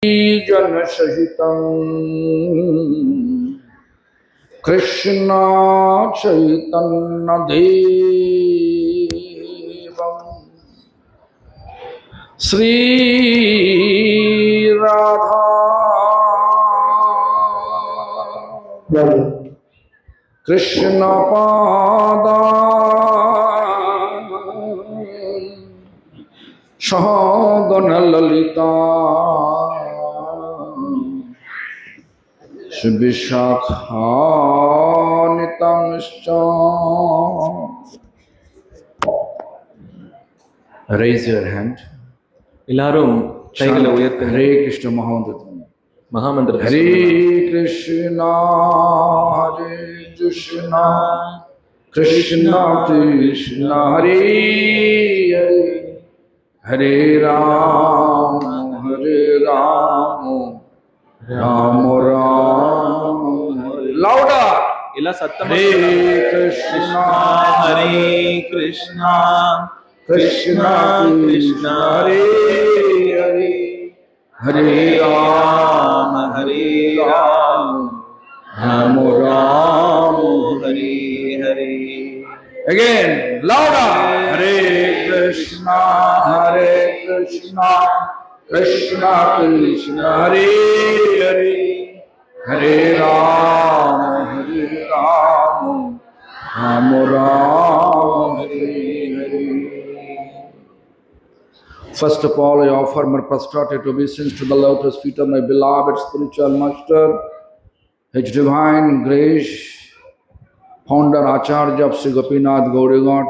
जन सहितं कृष्ण चैतन्य देवं श्री राधा कृष्ण पादा सहगण ललिता विशाखान्वितांश्च। Raise your hand. எல்லாரும் கைகளை உயர்த்துங்க. ஹரே கிருஷ்ண மகாமந்திரம். மகாமந்திரம். ஹரே கிருஷ்ணா ஹரே கிருஷ்ணா கிருஷ்ணா கிருஷ்ணா ஹரே ஹரே ஹரே ராம ஹரே ராம ராம ராம louder. எல்லா சத்தமா Hare Krishna Hare Krishna Krishna Krishna Hare Hare Hare Rama Hare Rama Rama Rama Hare Hare. Again louder. Hare Krishna Krishna Krishna Hare Hare Hare Rama Rama Rama Hare Hare. First of all, I offer my prostrated obeisance to the lotus feet of my beloved spiritual master, His divine grace, founder Acharya of Sri Gopinath Gaurigat,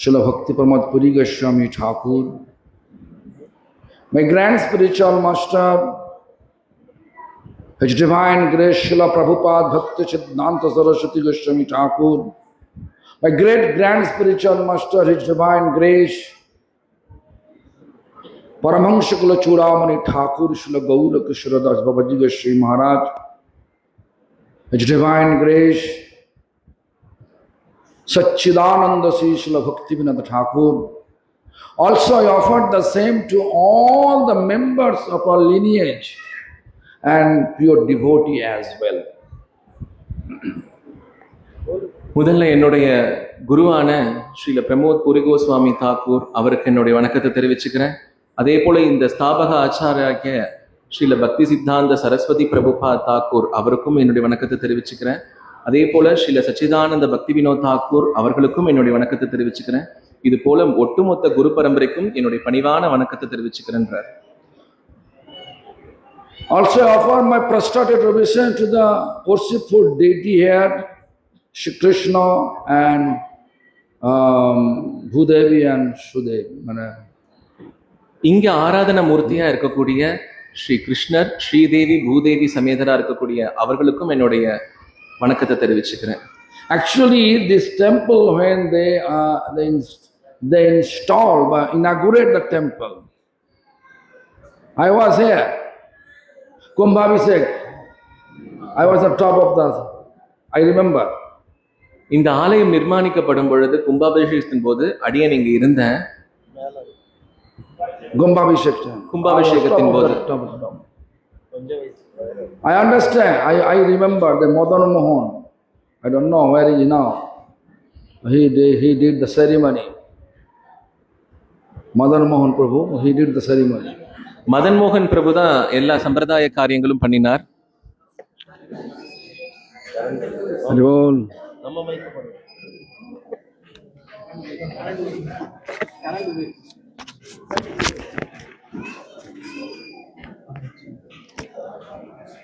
Srila Bhakti Pramod Puri Goswami Thakur, my grand spiritual master, His divine grace, Srila Prabhupada Bhakti Siddhanta Saraswati Goswami Thakur, my great grand spiritual master, His divine grace, Paramahansa Kula Chudamani Thakur, Srila Gaura Kishora Das Babaji Goswami Maharaj, His divine grace, Satchidananda Sri Srila Bhaktivinoda Thakur. Also, I offered the same to all the members of our lineage and pure devotee as well. முதல்ல என்னுடைய குருவான ஸ்ரீல பிரமோத் புரி கோஸ்வாமி தாக்கூர் அவருக்கு என்னுடைய வணக்கத்தை தெரிவிச்சுக்கிறேன். அதே போல இந்த ஸ்தாபக ஆச்சாரியாகிய ஸ்ரீல பக்தி சித்தாந்த சரஸ்வதி பிரபுபாத் தாக்கூர் அவருக்கும் என்னுடைய வணக்கத்தை தெரிவிச்சுக்கிறேன். அதே போல ஸ்ரீல சச்சிதானந்த பக்தி வினோத் தாக்கூர் அவர்களுக்கும் என்னுடைய வணக்கத்தை தெரிவிச்சுக்கிறேன். இது போல ஒட்டுமொத்த குரு பரம்பரைக்கும் என்னுடைய பணிவான வணக்கத்தை தெரிவிச்சுக்கிறேன்றார். Also, I offer my prostrated obeisance to the worshipful deity here, Shri Krishna and Bhudevi and Sudevi. இங்க ஆராதன மூர்த்தியா இருக்கக்கூடிய ஸ்ரீ கிருஷ்ணர், ஸ்ரீதேவி, பூதேவி சமேதரா இருக்கக்கூடிய அவர்களுக்கும் என்னுடைய வணக்கத்தை தெரிவிச்சுக்கிறேன். Actually, this temple, when they install, inaugurate the temple, I was here. Kumbhabhishek. I was at top of the. I remember. இந்த ஆலயம் நிர்மாணிக்கப்படும் பொழுது கும்பாபிஷேகத்தின் போது அடியேன் இங்க இருந்தேன். கும்பாபிஷேகத்தின் போது I understand. I remember the Madan Mohan. I don't know where he is now. He did the ceremony. Madan Mohan Prabhu, he did the ceremony. Madan மோகன் பிரபு தான் எல்லா சம்பிரதாய காரியங்களும் பண்ணினார்.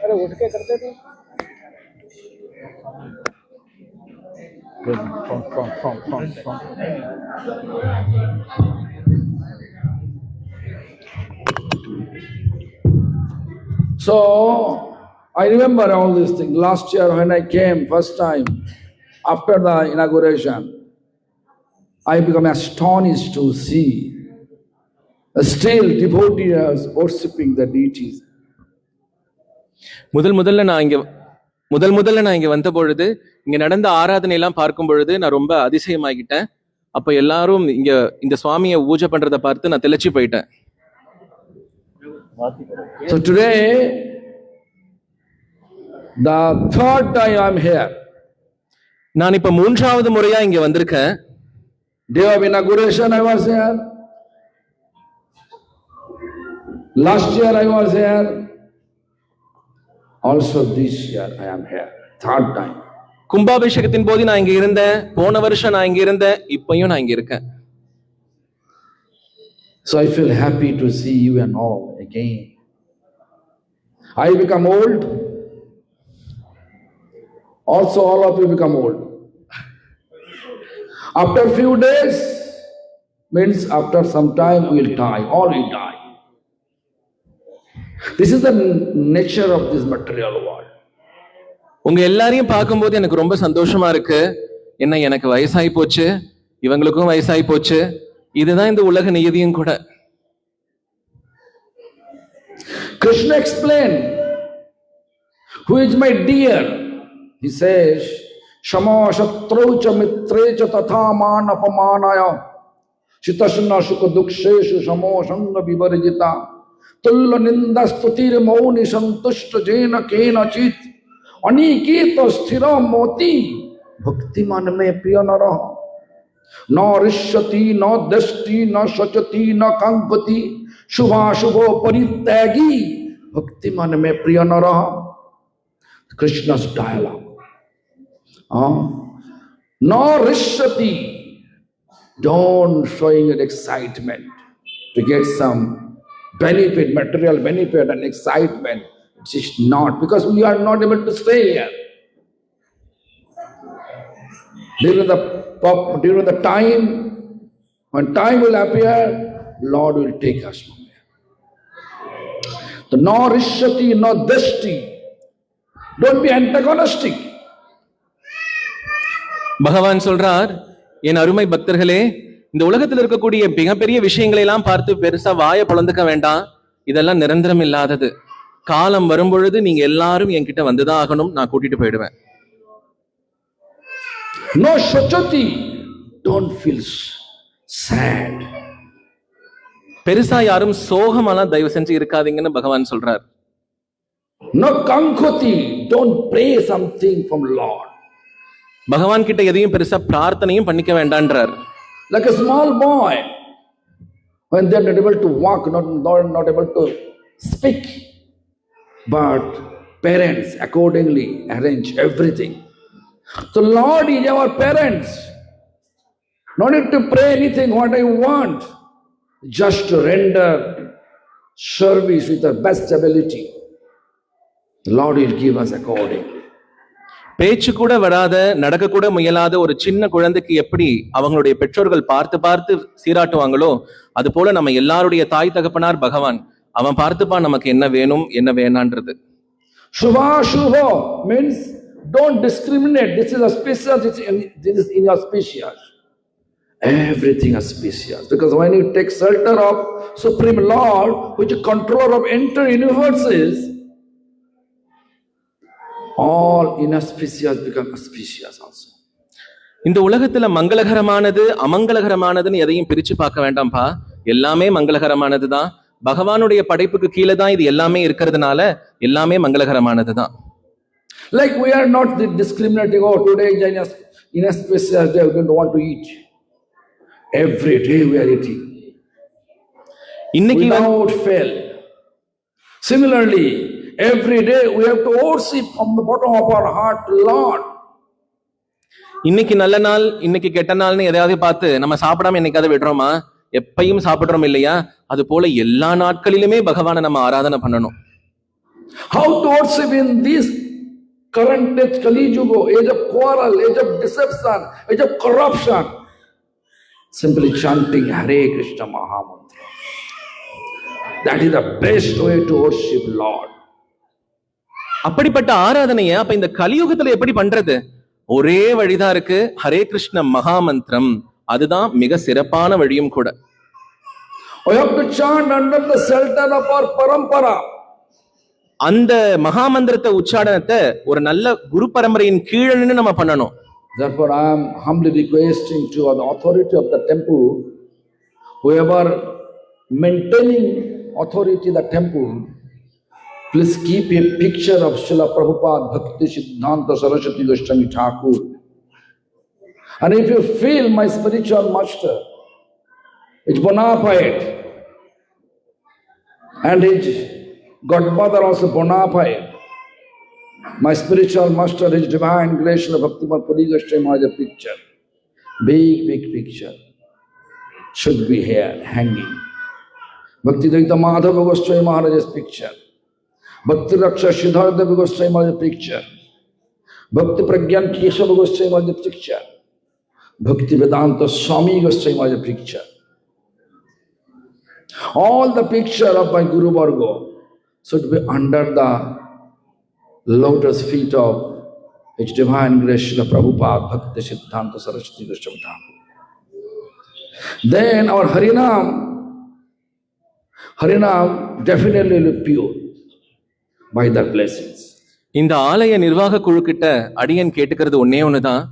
अरे उठ के करते थे. So I remember all these things. Last year when I came first time after the inauguration, I became astonished to see still devotees worshipping the deities. முதல்ல நான் இங்க வந்த பொழுது இங்க நடந்த ஆராதனை எல்லாம் பார்க்கும் பொழுது நான் ரொம்ப அதிசயமாகிட்டேன். அப்ப எல்லாரும் இங்க இந்த சுவாமியை பூஜை பண்றதை பார்த்து நான் திளைச்சு போயிட்டேன். So today, the third time I'm here. நான் இப்ப 3வது முறையா இங்க வந்திருக்கேன். Day of inauguration I was here. Last year I was here. Also this year I am here. Third time. கும்பாபிஷேகத்தின் போது நான் இங்க இருந்தேன், போன வருஷம் நான் இங்க இருந்தேன், இப்பயும் நான் இங்க இருக்கேன். So I feel happy to see you and all again. I become old. Also all of you become old. After few days, means after some time we will die, all will die. This is the nature of this material world. உங்க எல்லாரையும் பார்க்கும்போது எனக்கு ரொம்ப சந்தோஷமா இருக்கு. என்ன, எனக்கு வயசாகி போச்சு, இவங்களுக்கும் வயசாகி போச்சு. இதுதான் இந்த உலக நியதியும் கூட. Krishna explained, who is my dear? He says, Shama shatraucha mitrecha tatha man apamanaya chitasna sukha duksheshu shamo sanga vivarjita tulla ninda stutir mauni santushta jena kena chit aniketa sthira moti bhaktiman me priyanara na rishyati na dashti na shachati na kankati shubha shubho parityagi bhaktiman me priyanara. Krishna's dialogue. No rishyati, don't showing an excitement to get some benefit, material benefit and excitement. It is not, because we are not able to stay here. During the time, when time will appear, Lord will take us from here. The no rishyati, no dashti. Don't be antagonistic. பகவான் சொல்றார், என் அருமை பக்தர்களே, இந்த உலகத்தில் இருக்கக்கூடிய மிகப்பெரிய விஷயங்களை எல்லாம் பார்த்து பெருசா வாய பொளந்துக்க வேண்டாம். இதெல்லாம் நிரந்தரம் இல்லாதது. காலம் வரும்பொழுது நீங்க எல்லாரும் என்கிட்ட வந்துதான் ஆகணும், நான் கூட்டிட்டு போயிடுவேன். No shachati, don't feel sad. பெருசா யாரும் சோகமாலாம் தயவு செஞ்சு இருக்காதீங்கன்னு பகவான் சொல்றார். No kankoti, don't pray something from Lord. பகவான் கிட்ட எதையும் பெருசா பிரார்த்தனையும் பண்ணிக்க வேண்டான்றார். Like a small boy, when they are not able to walk, not able to speak, but parents accordingly arrange everything. So Lord is our parents. No need to pray anything what I want, just to render service with the best ability. The Lord will give us accordingly. பேச்சு கூட வராத, நடக்க கூட முயலாத ஒரு சின்ன குழந்தைக்கு எப்படி அவங்களுடைய பெற்றோர்கள் பார்த்து பார்த்து சீராட்டுவாங்களோ அது போல நம்ம எல்லாருடைய தாய் தகப்பனார் பகவான். அவன் பார்த்துப்பான் நமக்கு என்ன வேணும் என்ன வேணான்றது. Shubha Shubho means don't discriminate. This is auspicious, this is inauspicious. Everything auspicious. Because when you take shelter of Supreme Lord, which is controller of entire universes, all inauspicious become auspicious also. இந்த உலகத்துல மங்களகரமானது அமங்கலகரமானதுன்னு எதையும் பிரிச்சு பார்க்க வேண்டாம்ப்பா. எல்லாமே மங்களகரமானதுதான். பகவானுடைய படைப்புக்கு கீழே தான் இது எல்லாமே இருக்கிறதுனால எல்லாமே மங்களகரமானதுதான். Like we are not discriminating. Oh, today is inauspicious day, we don't want to eat. Every day we are eating இன்னைக்கு without fail. Similarly, every day we have to worship from the bottom of our heart to Lord. இன்னைக்கு நல்ல நாள், இன்னைக்கு கெட்ட நாள்னு எதையாவது பார்த்து நம்ம சாப்பிடாம என்னைக்காவது விடுறோமா? எப்பையும் சாப்பிடுறோம் இல்லையா? அது போல எல்லா நாட்களிலுமே பகவானை நம்ம ஆராதனை பண்ணணும். How to worship in this current age, Kali Yuga, age of quarrel, age of deception, age of corruption? Simply chanting Hare Krishna Mahamantra. That is the best way to worship Lord. அப்படிப்பட்ட ஆராதனையை அப்ப இந்த கலியுகத்துல எப்படி பண்றது? ஒரே வழிதான் இருக்கு, ஹரே கிருஷ்ண மகாமந்திரம். அதுதான் மிக சிறப்பான வழியும் கூட. We have to chant under the shelter of our parampara. அந்த மகாமந்திரத்தை உச்சாரணத்தை ஒரு நல்ல குரு பரம்பரையின் கீழே நின்னு நம்ம பண்ணணும். Therefore, I am humbly requesting to the authority of the temple, whoever maintaining authority the temple, please keep a picture of Srila Prabhupada Bhakti Siddhanta Saraswati Goswami Thakur. And if you feel my spiritual master is bona fide, and his godmother also bona fide, my spiritual master, his divine grace, Srila Bhaktivedanta Puri Goswami Maharaj picture, big picture, should be here hanging. Bhaktivedanta Madhava Goswami Maharaj's picture, Bhakti Raksha Siddhartha Goswami Maharaj's picture, Bhakti Pragyan Kesava Goswami Maharaj's picture, Bhakti Vedanta Swami Goswami Maharaj's picture. All the picture of my Guru Varga should be under the lotus feet of His Divine Grace Srila Prabhupada Bhakti Siddhanta Saraswati Goswami Thakur. Then our Harinam definitely will be pure by their blessings. இந்த ஆலய நிர்வாக குழு கிட்ட அடியன் கேட்டுக்கிறது ஒன்னே ஒண்ணுதான்.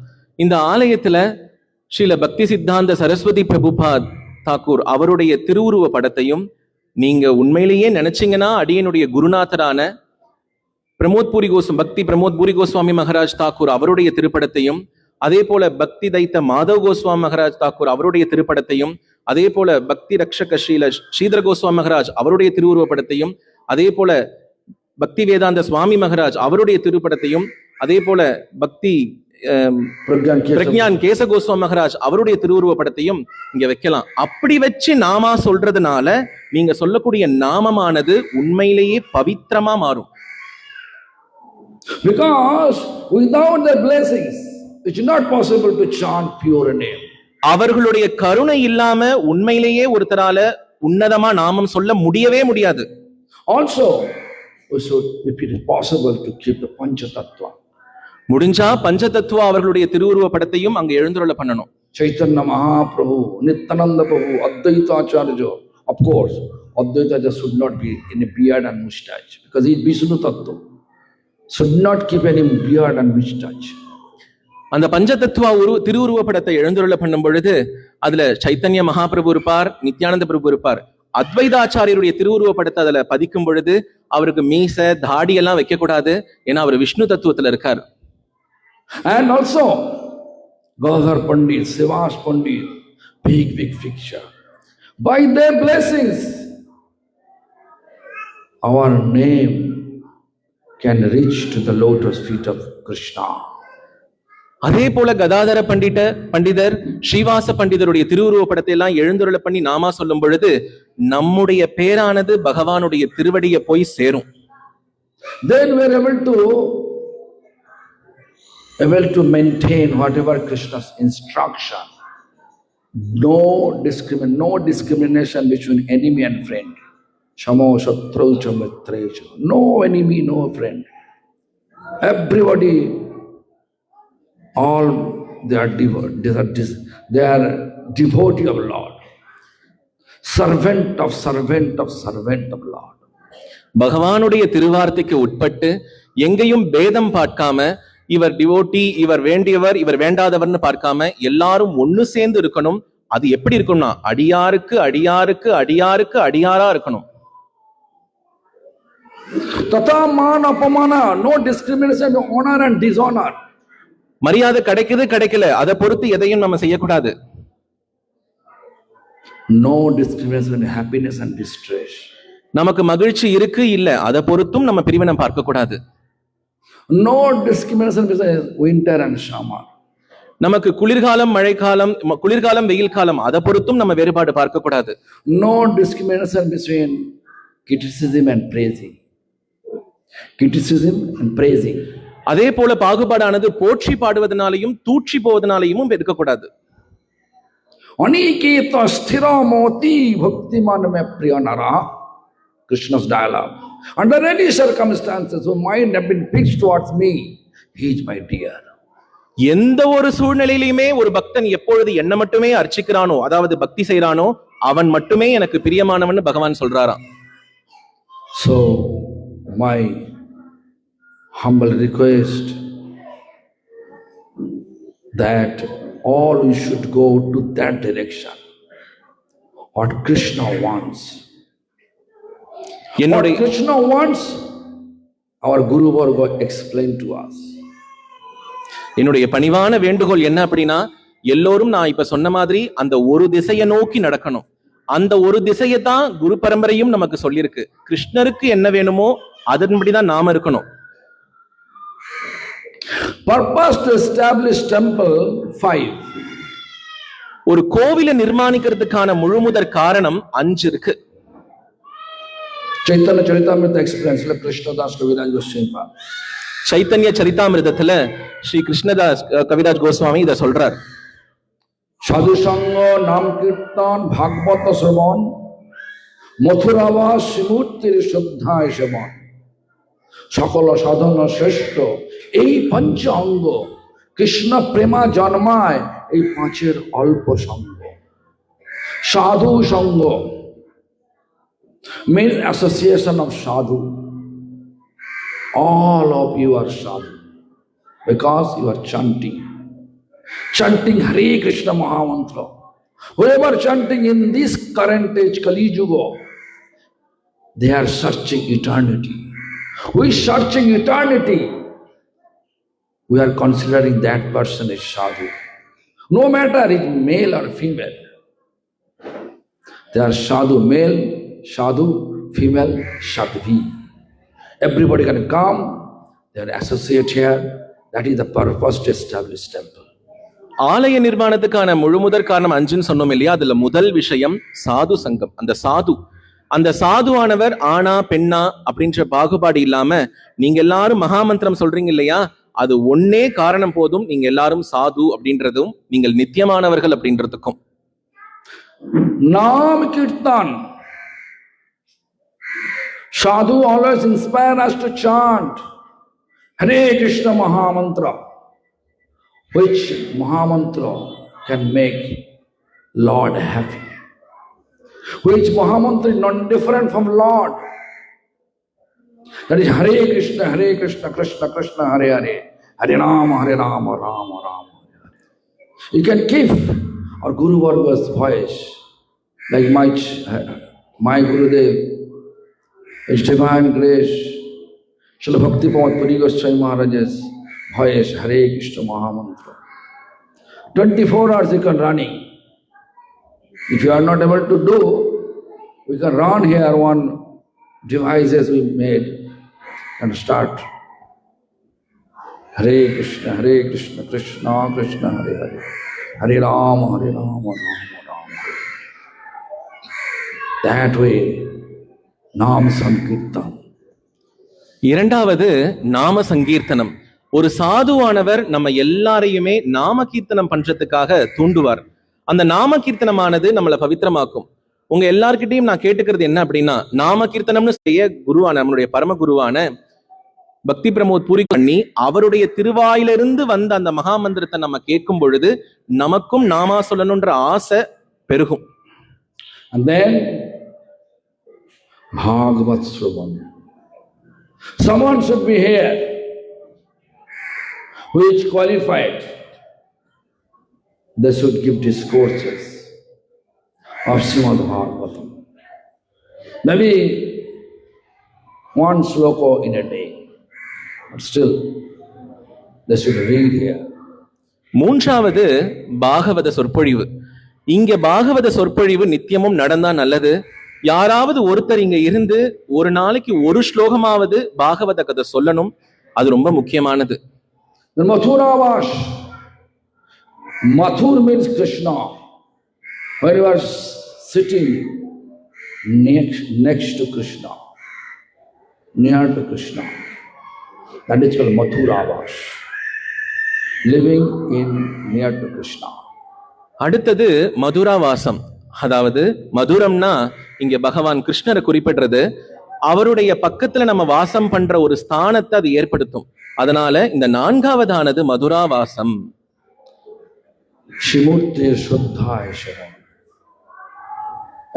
இந்த ஆலயத்துல ஸ்ரீல பக்தி சித்தாந்த சரஸ்வதி பிரபுபாத் தாக்கூர் அவருடைய திருவுருவ படத்தையும் நீங்க உண்மையிலேயே நினைச்சீங்கன்னா அடியனுடைய குருநாதரான பக்தி பிரமோத் பூரி கோஸ்வாமி மகாராஜ் தாக்கூர் அவருடைய திருப்படத்தையும், அதே போல பக்தி தைத்த மாதவ் கோஸ்வாமி மகாராஜ் தாக்கூர் அவருடைய திருப்படத்தையும், அதே போல பக்தி ரக்ஷக ஸ்ரீதர கோஸ்வாமி மகாராஜ் அவருடைய திருவுருவ படத்தையும், அதே போல பக்தி வேதாந்த சுவாமி மகாராஜ் அவருடைய திருப்படத்தையும், அதே போல பக்தி பிரக்ஞான் கேச கோஸ்வாமி மகாராஜ் அவருடைய திருவுருவ படத்தையும் இங்க வைக்கலாம். அப்படி வச்சு நாமா சொல்றதுனால நீங்க சொல்லக்கூடிய நாமமானது உண்மையிலேயே பவித்திரமா மாறும். Because without their blessings, it's not possible to chant pure name. அவர்களுடைய கருணை இல்லாம உண்மையிலேயே ஒருத்தரால உன்னதமா நாமம் சொல்ல முடியவே முடியாது. Also, we should, if it is possible, to keep the Panchatattva. முடிஞ்சா பஞ்சதத்துவா அவர்களுடைய திருவுருவ படத்தையும் அங்க எழுந்துருள பண்ணணும். Chaitanya Mahaprabhu, Nityananda Prabhu, Advaita Acharya. Of course, Advaita Acharya should not be in a beard and moustache because he is Vishnu Tattva. Should not keep any beard and moustache. அந்த பஞ்சதத்துவா திருவுருவ படத்தை எழுந்துருள பண்ணும் பொழுது அதுல சைத்தன்ய மகாபிரபு இருப்பார், நித்யானந்த பிரபு இருப்பார். அத்வைதாச்சாரியருடைய திருவுருவ படத்தை அதுல பதிக்கும் பொழுது அவருக்கு மீச தாடி எல்லாம் வைக்க கூடாது, ஏன்னா அவர் விஷ்ணு தத்துவத்துல இருக்கார். And also Gadadhar Pandit, Sivas Pandit, big picture. By their blessings, our name can reach to the lotus feet of Krishna. அதே போல கதாதர பண்டிதர் ஸ்ரீவாச பண்டிதருடைய திருவுருவ படத்தை எல்லாம் எழுந்துருள பண்ணி நாமா சொல்லும் பொழுது நம்முடைய பேரானது பகவானுடைய திருவடியை போய் சேரும். Then we are able to maintain whatever Krishna's instruction. No discrimination between enemy and friend. Shamo shatrau cha mitre cha. No enemy, no friend. Everybody, all they are devotee of Lord. Servant of Lord. பகவானுடைய திருவார்த்தைக்கு உட்பட்டு எங்கேயும் பேதம் பார்க்காம இவர் devotee, இவர் வேண்டியவர், இவர் வேண்டாதவர்னு பார்க்காம எல்லாரும் ஒண்ணு சேர்ந்து இருக்கணும். அது எப்படி இருக்கும்னா அடியாருக்கு அடியாருக்கு அடியாருக்கு அடியாரா இருக்கணும். ததா மான அபமான, no discrimination, honor and dishonor. மரியாதை கிடைக்குது கிடைக்கல அதை பொறுத்து எதையும் நம்ம செய்யக்கூடாது. No discrimination, happiness and distress. நமக்கு மகிழ்ச்சி இருக்கு இல்ல அதை பொறுத்தும் நம்ம பிரிவினை பார்க்க கூடாது. No discrimination between winter and summer. நமக்கு குளிர்காலம் மழைக்காலம், குளிர்காலம் வெயில் காலம் அதை பொறுத்தும் நம்ம வேறுபாடு பார்க்க கூடாது. No discrimination between criticism and praising. அதே போல பாகுபாடானது போற்றி பாடுவதனாலையும் தூற்றி போவதனாலையும் இருக்கக்கூடாது. அனிகேத ஸ்திர மோதி பக்திமான் மே பிரிய நரா. Krishna's dialogue. Under any circumstances, whose mind have been fixed towards me, he is my dear. எந்த ஒரு சூழ்நிலையிலுமே ஒரு பக்தன் எப்பொழுது என்ன மட்டுமே அர்ச்சிக்கிறானோ, அதாவது பக்தி செய்யறானோ, அவன் மட்டுமே எனக்கு பிரியமானவன் பகவான் சொல்றாராம். So my humble request that all we should go to that direction. What Krishna wants, என்னுடைய Krishna wants, our Guru Varga explained to us. என்னுடைய பணிவான வேண்டுகோள் என்ன அப்படின்னா, எல்லோரும் நான் இப்ப சொன்ன மாதிரி அந்த ஒரு திசையை நோக்கி நடக்கணும். அந்த ஒரு திசையை தான் குரு பரம்பரையும் நமக்கு சொல்லியிருக்கு. கிருஷ்ணருக்கு என்ன வேணுமோ அதன்படிதான் நாம இருக்கணும். Purpose to establish temple 5. ஒரு கோவிலை நிர்மாணிக்கிறதுக்கான முழுமுதற் காரணம் 5 இருக்கு. Chaitanya Charitamrita explains, like Krishnadas Kaviraj Goswami. Chaitanya சரிதாமிர்தத்துல Sri Krishnadas Kaviraj Goswami இத சொல்றார். সাধু সঙ্গ নাম কীর্তন ভাগবত শ্রবণ মথুরাবাস শ্রীমূর্তির শ্রদ্ধায় সেবন সকল সাধন শ্রেষ্ঠ এই পঞ্চ অঙ্গ কৃষ্ণ প্রেমা জন্মায় এই 5 অল্প সঙ্গ সাধু সঙ্গ মেন অ্যাসোসিয়েশন অফ সাধু all of you are sadhu because you are chanting Hare Krishna Mahamantra. Whoever chanting in this current age Kali Yuga, they are searching eternity. Who is searching eternity? We are considering that person is sadhu. No matter if male or female. They are sadhu male, sadhu female, sadhvi. Everybody can come, they are associate here. That is the purpose to establish temple. ஆலய நிர்மாணத்துக்கான முழுமுதற் காரணம் 5ன்னு சொன்னோம் இல்லையா? அதுல முதல் விஷயம் சாது சங்கம். அந்த சாதுவானவர் ஆணா பெண்ணா அப்படின்ற பாகுபாடு இல்லாம நீங்க எல்லாரும் மகாமந்திரம் சொல்றீங்க இல்லையா, அது ஒன்னே காரணம் போதும் நீங்க எல்லாரும் சாது அப்படின்றதும் நீங்கள் நித்தியமானவர்கள் அப்படின்றதுக்கும். நாம் kirtan. Sadhu always inspire us to chant Hare Krishna Mahamantra, which Mahamantra can make Lord happy. Which Mahamantra is not different from Lord. That is Hare Krishna, Krishna Krishna, Hare Hare, Hare Rama, Rama Rama, Hare Hare. You can keep our Guru Varga's voice, like my Gurudev, His Divine Grace, Srila Bhakti-Pramod Puri Goswami Maharaj's voice, Hare Krishna Mahamantra. 24 hours you can running. If you are not able to do, we can run here one devices we made and start. Hare Krishna, Krishna Krishna, Hare Hare, Hare Rama, Rama Rama. That way, Nam Sankirtan. இரண்டாவது நாம சங்கீர்த்தனம். ஒரு சாதுவானவர் நம்ம எல்லாரையுமே நாம கீர்த்தனம் பண்றதுக்காக தூண்டுவார். அந்த நாம கீர்த்தனமானது நம்மளை பவித்திரமாக்கும். உங்க எல்லார்கிட்டையும் நான் கேட்டுக்கிறது என்ன அப்படின்னா, நாம கீர்த்தனம்னு செய்ய குருவான நம்மளுடைய பரம குருவான பக்தி பிரமோத் பூரி பண்ணி அவருடைய திருவாயிலிருந்து வந்த அந்த மகாமந்திரத்தை நம்ம கேட்கும் பொழுது நமக்கும் நாமா சொல்லணும்ன்ற ஆசை பெருகும். And then Bhagavad Sravan. Someone should be here who is qualified. They should give discourses of Srimad Bhagavatam. Maybe one sloka in a day, but still they should read here. மூன்றாவது பாகவத சொற்பொழிவு. இங்க பாகவத சொற்பொழிவு நித்தியமும் நடந்தா நல்லது. யாராவது ஒருத்தர் இங்க இருந்து ஒரு நாளைக்கு ஒரு ஸ்லோகமாவது பாகவத கதை சொல்லணும். அது ரொம்ப முக்கியமானது. Mathuravash. Mathur means Krishna. When you are sitting next to Krishna, near to Krishna, that is called Mathuravash. Living in near to Krishna. அடுத்தது மதுராவாசம். அதாவது மதுரம்னா இங்க பகவான் கிருஷ்ணரை குறிப்பிடுறது. அவருடைய பக்கத்துல நம்ம வாசம் பண்ற ஒரு ஸ்தானத்தை அது ஏற்படுத்தும். அதனால இந்த 4வதானது மதுராவாசம். Shrimurti Shraddhaya Shavan.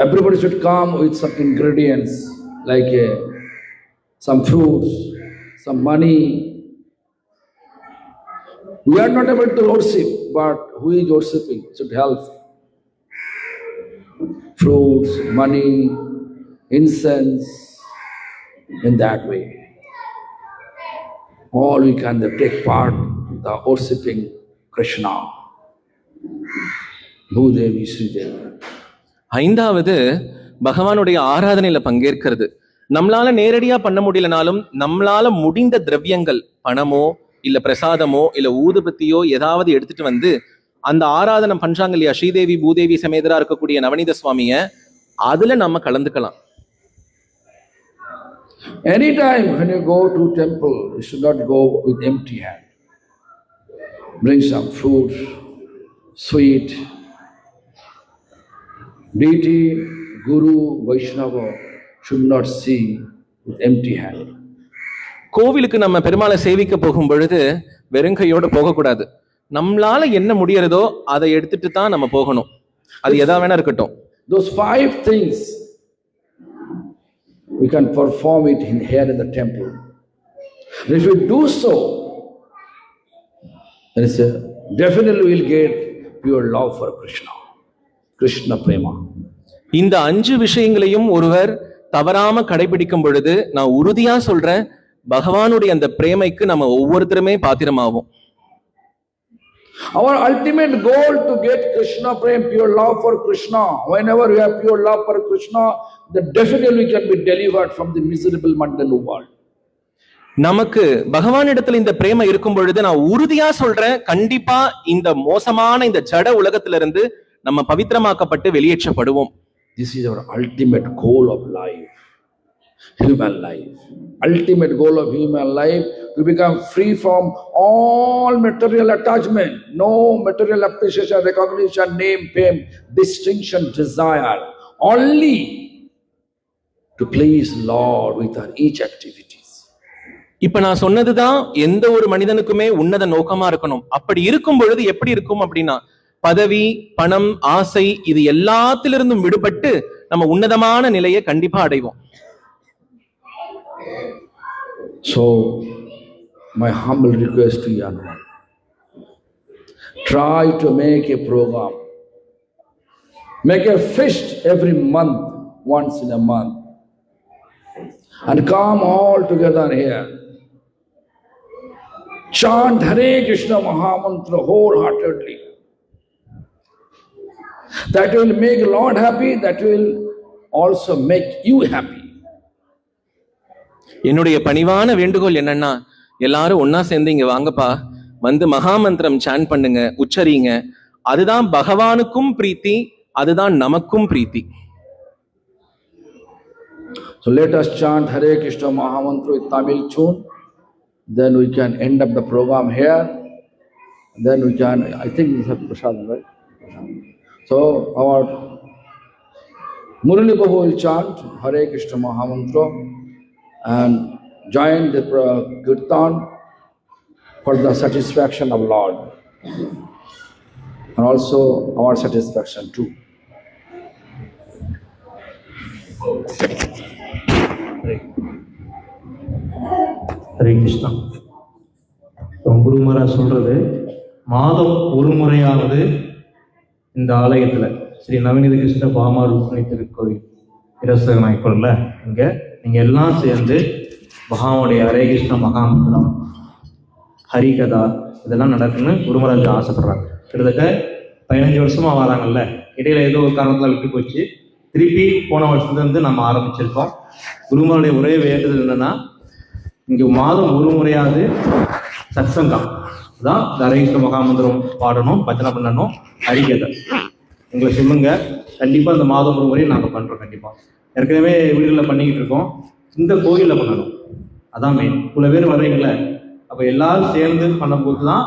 Everybody should come with some ingredients like some fruits, some money. We are not able to worship, but who is worshipping should help. Fruits, money, incense, in that way. All we can take part the worshipping Krishna, Bhudevi, Sridevi. ஐந்தாவது பகவானுடைய ஆராதனையில பங்கேற்கிறது. நம்மளால நேரடியா பண்ண முடியலனாலும் நம்மளால முடிந்த திரவியங்கள், பணமோ இல்ல பிரசாதமோ இல்ல ஊதுபத்தியோ ஏதாவது எடுத்துட்டு வந்து அந்த ஆராதனை பண்றாங்க இல்லையா, ஸ்ரீதேவி பூதேவி சமேதரா இருக்கக்கூடிய நவநீத சுவாமிய, அதுல நம்ம கலந்துக்கலாம். Anytime when you go to temple, you should not go with empty hand. Bring some fruit, sweet. Deity, Guru, Vaishnava should not see with empty hand. கோவிலுக்கு நம்ம பெருமாளை சேவிக்க போகும் பொழுது வெறுங்கையோட போகக்கூடாது. நம்மளால என்ன முடியறதோ அதை எடுத்துட்டு தான் நம்ம போகணும். அது எதா வேணா இருக்கட்டும். Those 5 things we can perform it here in the temple. And if we do so, then definitely we'll get pure love for Krishna. Krishna Prema. இந்த 5 விஷயங்களையும் ஒருவர் தவறாம கடைபிடிக்கும் பொழுது நான் உறுதியா சொல்றேன், பகவானுடைய அந்த பிரேமைக்கு நம்ம ஒவ்வொருத்தருமே பாத்திரமாவோம். Our ultimate goal to get Krishna Prema, pure love for Krishna. Whenever we have pure love for Krishna, then definitely we can be delivered from the miserable mundane world. நமக்கு பகவானிடத்துல இந்த பிரேமை இருக்கும் பொழுது நான் உறுதியா சொல்றேன், கண்டிப்பா இந்த மோசமான இந்த ஜட உலகத்திலிருந்து நம்ம பவித்திரமாக்கப்பட்டு வெளியேற்றப்படுவோம். This is our ultimate goal of life, human life. Ultimate goal of human life, to become free from all material attachment, no material appreciation, recognition, name, fame, distinction, desire, only to please Lord with our each activities. இப்ப நான் சொன்னதுதான் எந்த ஒரு மனிதனுக்குமே உன்னத நோக்கமா இருக்கணும். அப்படி இருக்கும் பொழுது எப்படி இருக்கும் அப்படின்னா, பதவி, பணம், ஆசை இது எல்லாத்திலிருந்தும் விடுபட்டு நம்ம உன்னதமான நிலையை கண்டிப்பா அடைவோம். So my humble request to you, try to make a program, make a feast every month, once in a month, and come all together here. Chant Hare Krishna Mahamantra wholeheartedly. That will make Lord happy, that will also make you happy. என்னுடைய பணிவான வேண்டுகோள் என்னன்னா, எல்லாரும் ஒன்னா சேர்ந்து இங்க வாங்கப்பா, வந்து மகாமந்திரம் சான் பண்ணுங்க, உச்சரிங்க. அதுதான் பகவானுக்கும் பிரீத்தி, அதுதான் நமக்கும் பிரீத்தி. So let us chant Hare Krishna Mahamantra with Tamil tune. Then we can end up the program here. Then we can, I think we have Prasad, right? So our Murali Prabhu will chant Hare Krishna Mahamantra and join the Kirtan for the satisfaction of Lord and also our satisfaction too. Hare Krishna. குரு மகாராஜ் சொல்றது, மாதம் ஒரு முறையாவது இந்த ஆலயத்துல ஸ்ரீ நவநீத கிருஷ்ண பாமா ருக்மிணி திருக்கோயில் இரசக நாய்க்குள்ள இங்க நீங்க எல்லாம் சேர்ந்து பகவானுடைய ஹரே கிருஷ்ண மகாமந்திரம், ஹரிகதா இதெல்லாம் நடக்குன்னு குருமராஜ் ஆசைப்படுறாங்க. கிட்டத்தட்ட 15 வருஷமா வராங்கல்ல, இடையில ஏதோ ஒரு காரணத்தால் விட்டு போச்சு. திருப்பி போன வருஷத்துலேருந்து நம்ம ஆரம்பிச்சிருக்கோம். குருமருடைய ஒரே வேண்டுதல் என்னன்னா, இங்கே மாதம் ஒரு முறையாவது சத்சங்கம் தான் ஹரே கிருஷ்ண மகாமந்திரம் பாடணும், பஜனை பண்ணணும், ஹரிகதை எங்களை சொல்லுங்க. கண்டிப்பாக இந்த மாதம் ஒரு முறையும் நாங்கள் பண்ணுறோம். கண்டிப்பாக ஏற்கனவே வீடுகளில் பண்ணிக்கிட்டு இருக்கோம், இந்த கோயிலில் பண்ணணும். அதான் மெயின். இவ்வளோ பேர் வர்றீங்களே, அப்போ எல்லாரும் சேர்ந்து பண்ணும்போது தான்